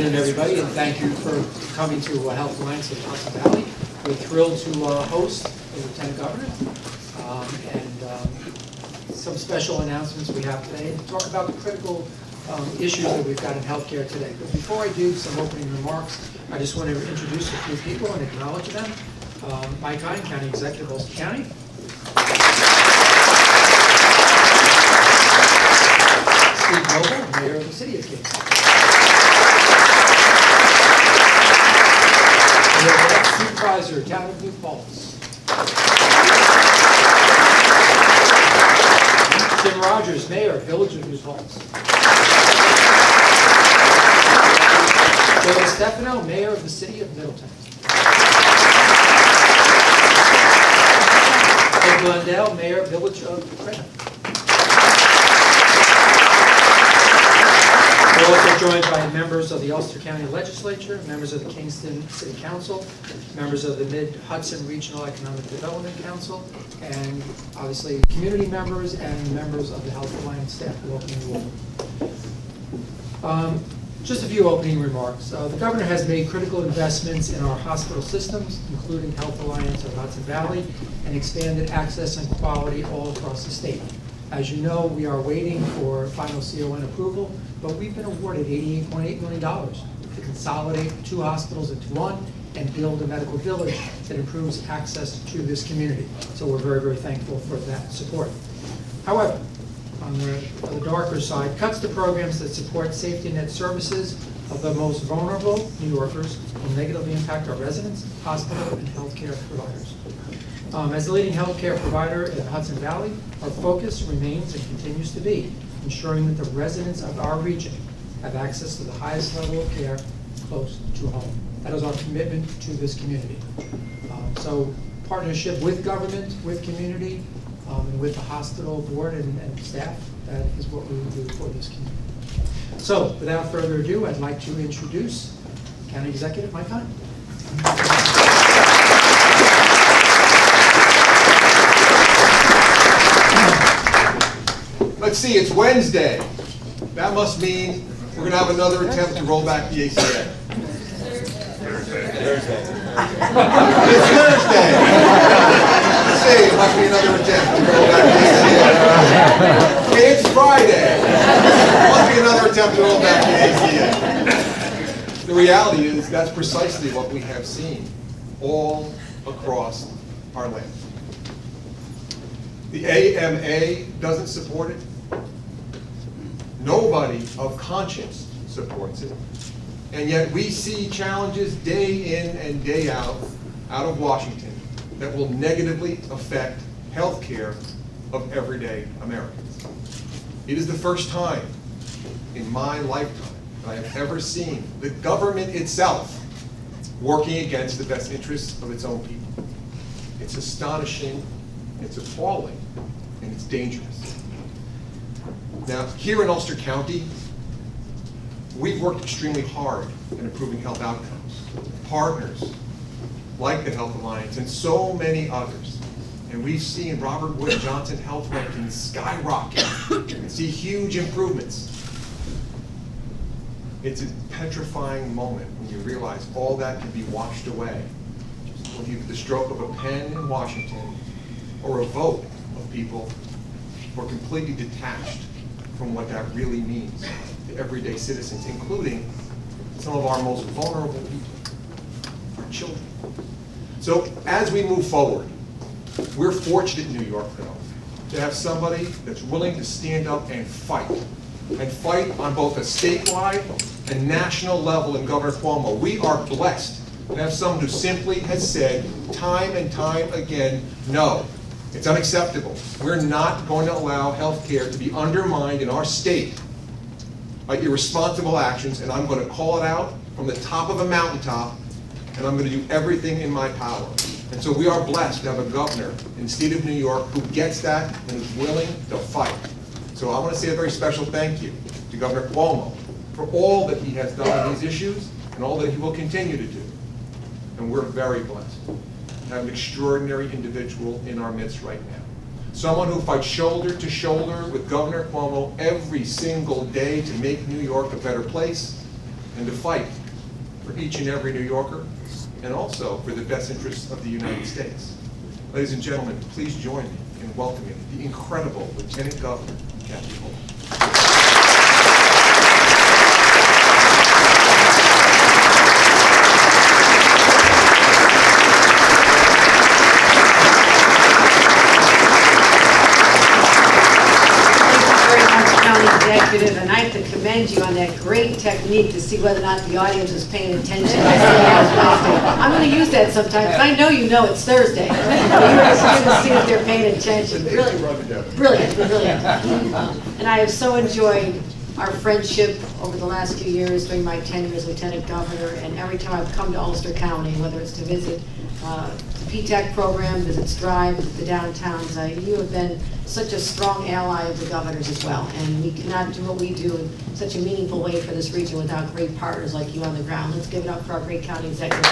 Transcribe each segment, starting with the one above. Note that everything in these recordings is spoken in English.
afternoon, everybody, and thank you for coming to Health Alliance of Hudson Valley. We're thrilled to host the Lieutenant Governor and some special announcements we have today to talk about the critical issues that we've got in healthcare today. But before I do some opening remarks, I just want to introduce a few people and acknowledge them. Mike Hine, County Executive, Ulster County. Steve Noble, Mayor of the City of Kingston. Supervisor, Town of New Paltz. Tim Rogers, Mayor, Village of New Paltz. Joe Stefano, Mayor of the City of Middleton. Ed Blundell, Mayor, Village of Crenham. We're also joined by members of the Ulster County Legislature, members of the Kingston City Council, members of the Mid-Hudson Regional Economic Development Council, and obviously community members and members of the Health Alliance staff. Welcome you all. Just a few opening remarks. The Governor has made critical investments in our hospital systems, including Health Alliance of Hudson Valley, and expanded access and quality all across the state. As you know, we are waiting for final CON approval, but we've been awarded $88.8 million to consolidate 2 hospitals into 1 and build a medical village that improves access to this community. So we're very, very thankful for that support. However, on the darker side, cuts to programs that support safety net services of the most vulnerable New Yorkers will negatively impact our residents, hospital, and healthcare providers. As the leading healthcare provider in Hudson Valley, our focus remains and continues to be ensuring that the residents of our region have access to the highest level of care close to home. That is our commitment to this community. So partnership with government, with community, and with the hospital board and staff, that is what we will do for this community. So without further ado, I'd like to introduce County Executive Mike Hine. Let's see, it's Wednesday. That must mean we're going to have another attempt to roll back the ACA. Thursday. It's Thursday. Let's see, it must be another attempt to roll back the ACA. It's Friday. It must be another attempt to roll back the ACA. The reality is that's precisely what we have seen all across our land. The AMA doesn't support it. Nobody of conscience supports it. And yet we see challenges day in and day out of Washington that will negatively affect health care of everyday Americans. It is the first time in my lifetime that I have ever seen the government itself working against the best interests of its own people. It's astonishing, it's appalling, and it's dangerous. Now, here in Ulster County, we've worked extremely hard in improving health outcomes. Partners like the Health Alliance and so many others. And we've seen Robert Wood Johnson health rankings skyrocket and see huge improvements. It's a petrifying moment when you realize all that can be washed away with the stroke of a pen in Washington or a vote of people who are completely detached from what that really means to everyday citizens, including some of our most vulnerable people, our children. So as we move forward, we're fortunate in New York, though, to have somebody that's willing to stand up and fight on both a statewide and national level in Governor Cuomo. We are blessed to have someone who simply has said time and time again, no. It's unacceptable. We're not going to allow health care to be undermined in our state by irresponsible actions, and I'm going to call it out from the top of a mountaintop, and I'm going to do everything in my power. And so we are blessed to have a governor in the state of New York who gets that and is willing to fight. So I want to say a very special thank you to Governor Cuomo for all that he has done on these issues and all that he will continue to do. And we're very blessed to have an extraordinary individual in our midst right now. Someone who fights shoulder to shoulder with Governor Cuomo every single day to make New York a better place, and to fight for each and every New Yorker, and also for the best interests of the United States. Ladies and gentlemen, please join me in welcoming the incredible Lieutenant Governor, Kathy Hochul. Executive, and I have to commend you on that great technique to see whether or not the audience is paying attention. I'm going to use that sometimes, but I know you know it's Thursday. You're going to see if they're paying attention. Brilliant, brilliant. And I have so enjoyed our friendship over the last few years during my tenure as Lieutenant Governor, and every time I've come to Ulster County, whether it's to visit the PTAC program, visit Strive, the downtowns, you have been such a strong ally of the governor's as well, and we cannot do what we do in such a meaningful way for this region without great partners like you on the ground. Let's give it up for our great county executive.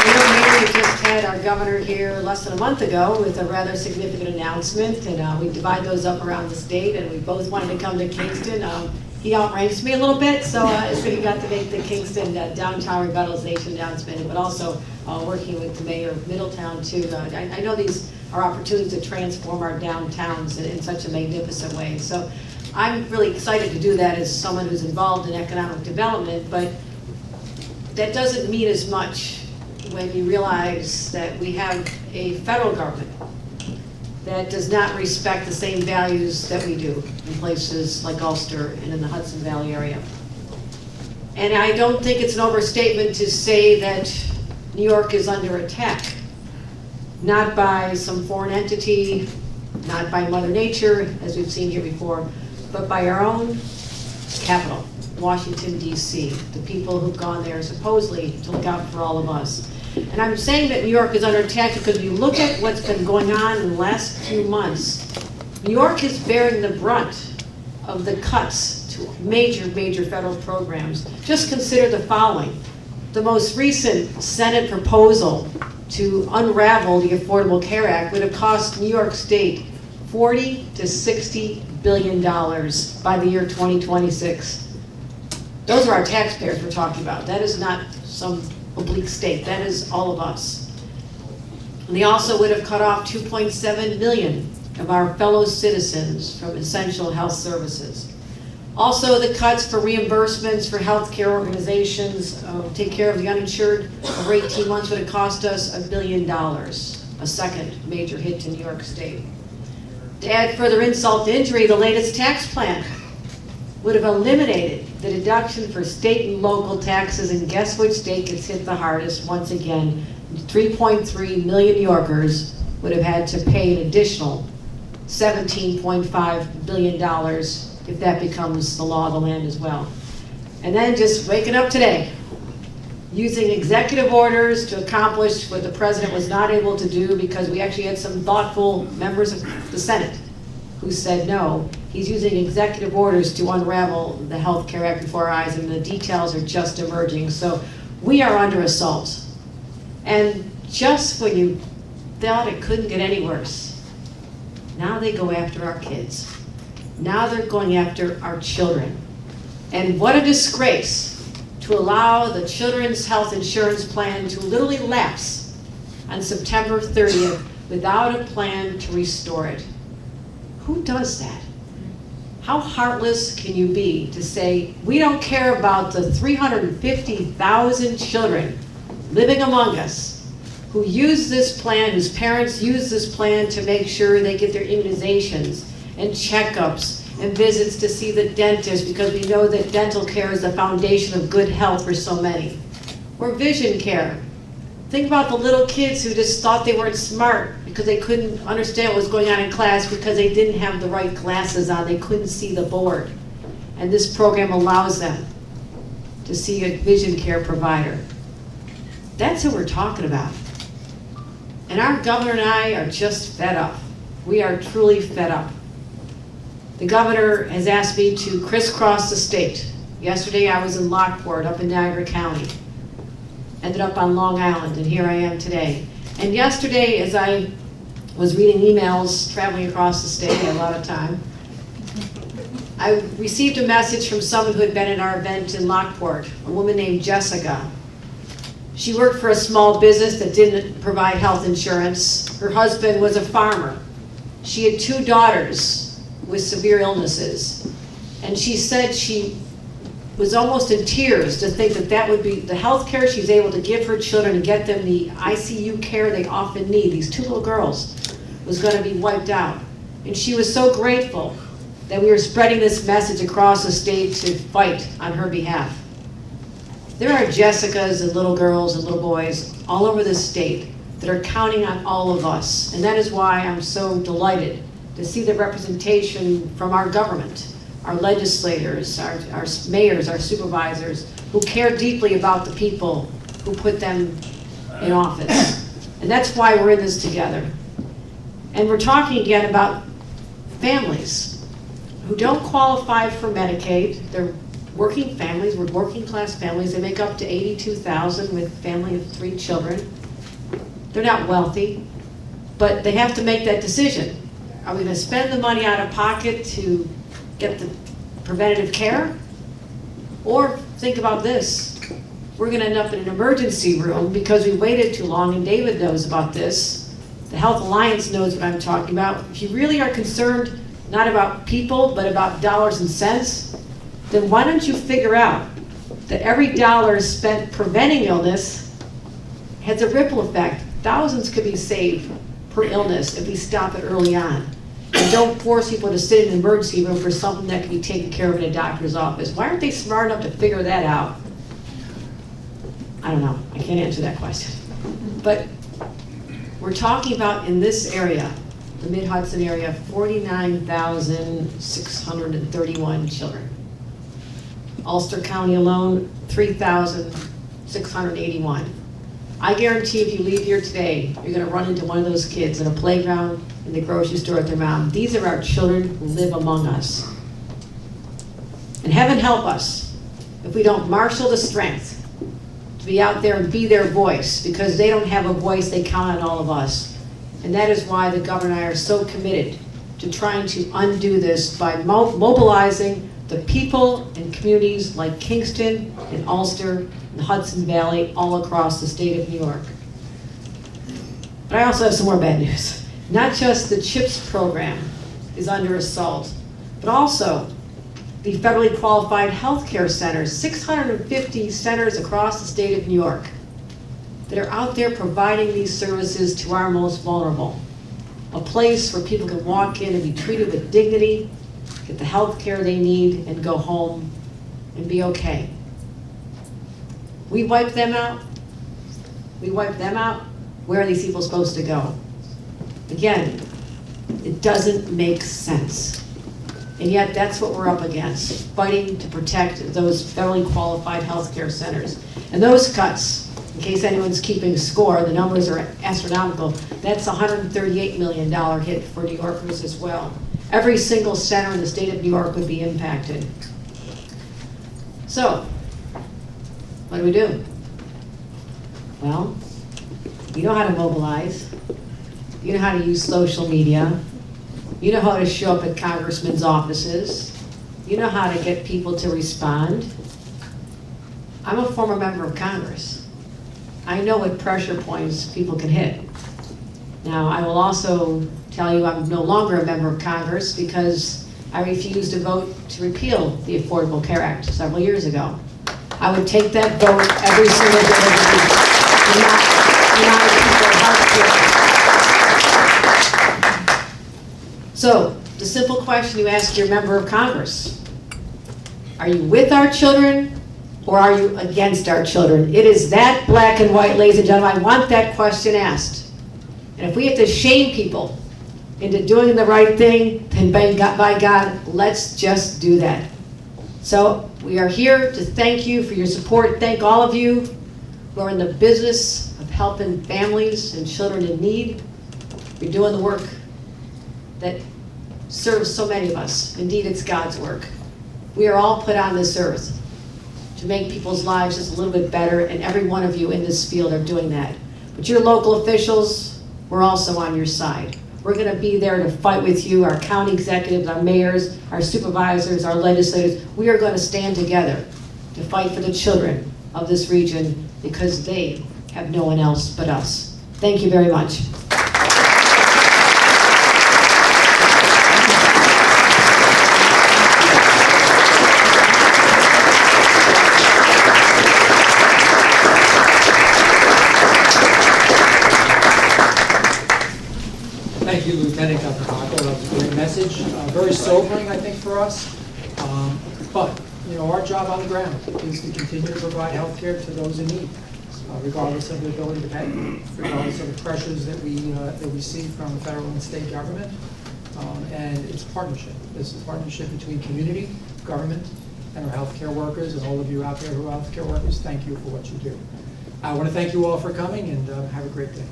You know, Mayor, we just had our governor here less than a month ago with a rather significant announcement, and we divide those up around the state, and we both wanted to come to Kingston. He outranks me a little bit, so he got to make the Kingston downtown revitalization announcement, but also working with the mayor of Middletown too. I know these are opportunities to transform our downtowns in such a magnificent way. So I'm really excited to do that as someone who's involved in economic development, but that doesn't mean as much when you realize that we have a federal government that does not respect the same values that we do in places like Ulster and in the Hudson Valley area. And I don't think it's an overstatement to say that New York is under attack, not by some foreign entity, not by Mother Nature, as we've seen here before, but by our own capital, Washington, D.C., the people who've gone there supposedly to look out for all of us. And I'm saying that New York is under attack because if you look at what's been going on in the last few months, New York is bearing the brunt of the cuts to major federal programs. Just consider the following. The most recent Senate proposal to unravel the Affordable Care Act would have cost New York State $40 to $60 billion by the year 2026. Those are our taxpayers we're talking about. That is not some oblique state. That is all of us. And they also would have cut off 2.7 million of our fellow citizens from essential health services. Also, the cuts for reimbursements for healthcare organizations take care of the uninsured over 18 months would have cost us $1 billion, a second major hit to New York State. To add further insult to injury, the latest tax plan would have eliminated the deduction for state and local taxes, and guess which state gets hit the hardest once again? 3.3 million New Yorkers would have had to pay an additional $17.5 billion if that becomes the law of the land as well. And then just waking up today, using executive orders to accomplish what the president was not able to do because we actually had some thoughtful members of the Senate who said no. He's using executive orders to unravel the Health Care Act before our eyes, and the details are just emerging. So we are under assault. And just when you thought it couldn't get any worse, now they go after our kids. Now they're going after our children. And what a disgrace to allow the Children's Health Insurance Plan to literally lapse on September 30th without a plan to restore it. Who does that? How heartless can you be to say, we don't care about the 350,000 children living among us who use this plan, whose parents use this plan to make sure they get their immunizations and checkups and visits to see the dentist, because we know that dental care is the foundation of good health for so many. Or vision care. Think about the little kids who just thought they weren't smart because they couldn't understand what was going on in class because they didn't have the right glasses on. They couldn't see the board. And this program allows them to see a vision care provider. That's who we're talking about. And our governor and I are just fed up. We are truly fed up. The governor has asked me to crisscross the state. Yesterday I was in Lockport up in Niagara County. Ended up on Long Island, and here I am today. And yesterday, as I was reading emails, traveling across the state, a lot of time, I received a message from someone who had been at our event in Lockport, a woman named Jessica. She worked for a small business that didn't provide health insurance. Her husband was a farmer. She had 2 daughters with severe illnesses. And she said she was almost in tears to think that that would be the health care she's able to give her children and get them the ICU care they often need, these 2 little girls, was going to be wiped out. And she was so grateful that we were spreading this message across the state to fight on her behalf. There are Jessicas and little girls and little boys all over this state that are counting on all of us. And that is why I'm so delighted to see the representation from our government, our legislators, our mayors, our supervisors, who care deeply about the people who put them in office. And that's why we're in this together. And we're talking again about families who don't qualify for Medicaid. They're working families, we're working class families. They make up to $82,000 with a family of 3 children. They're not wealthy, but they have to make that decision. Are we going to spend the money out of pocket to get the preventative care? Or think about this. We're going to end up in an emergency room because we waited too long, and David knows about this. The Health Alliance knows what I'm talking about. If you really are concerned not about people, but about dollars and cents, then why don't you figure out that every dollar spent preventing illness has a ripple effect. Thousands could be saved per illness if we stop it early on. And don't force people to sit in an emergency room for something that can be taken care of in a doctor's office. Why aren't they smart enough to figure that out? I don't know, I can't answer that question. But we're talking about in this area, the Mid-Hudson area, 49,631 children. Ulster County alone, 3,681. I guarantee if you leave here today, you're going to run into one of those kids in a playground, in the grocery store with their mom. These are our children who live among us. And heaven help us if we don't marshal the strength to be out there and be their voice, because they don't have a voice, they count on all of us. And that is why the governor and I are so committed to trying to undo this by mobilizing the people and communities like Kingston and Ulster and the Hudson Valley all across the state of New York. But I also have some more bad news. Not just the CHIPS program is under assault, but also the federally qualified healthcare centers, 650 centers across the state of New York that are out there providing these services to our most vulnerable. A place where people can walk in and be treated with dignity, get the health care they need, and go home and be okay. We wipe them out. We wipe them out. Where are these people supposed to go? Again, it doesn't make sense. And yet that's what we're up against, fighting to protect those federally qualified healthcare centers. And those cuts, in case anyone's keeping score, the numbers are astronomical. That's a $138 million hit for New Yorkers as well. Every single center in the state of New York would be impacted. So, what do we do? Well, you know how to mobilize. You know how to use social media. You know how to show up at congressmen's offices. You know how to get people to respond. I'm a former member of Congress. I know what pressure points people can hit. Now, I will also tell you I'm no longer a member of Congress because I refused to vote to repeal the Affordable Care Act several years ago. I would take that vote every single day of the week. So, the simple question you ask your member of Congress: are you with our children or are you against our children? It is that black and white, ladies and gentlemen. I want that question asked. And if we have to shame people into doing the right thing, then by God, let's just do that. So we are here to thank you for your support. Thank all of you who are in the business of helping families and children in need. You're doing the work that serves so many of us. Indeed, it's God's work. We are all put on this earth to make people's lives just a little bit better, and every one of you in this field are doing that. But your local officials, we're also on your side. We're going to be there to fight with you, our county executives, our mayors, our supervisors, our legislators. We are going to stand together to fight for the children of this region because they have no one else but us. Thank you very much. Thank you, Lieutenant Governor Hochul. That was a great message. Very sobering, I think, for us. But, you know, our job on the ground is to continue to provide health care to those in need, regardless of their ability to pay, regardless of the pressures that we see from the federal and state government. And it's a partnership. It's a partnership between community, government, and our healthcare workers, and all of you out there who are healthcare workers. Thank you for what you do. I want to thank you all for coming, and have a great day.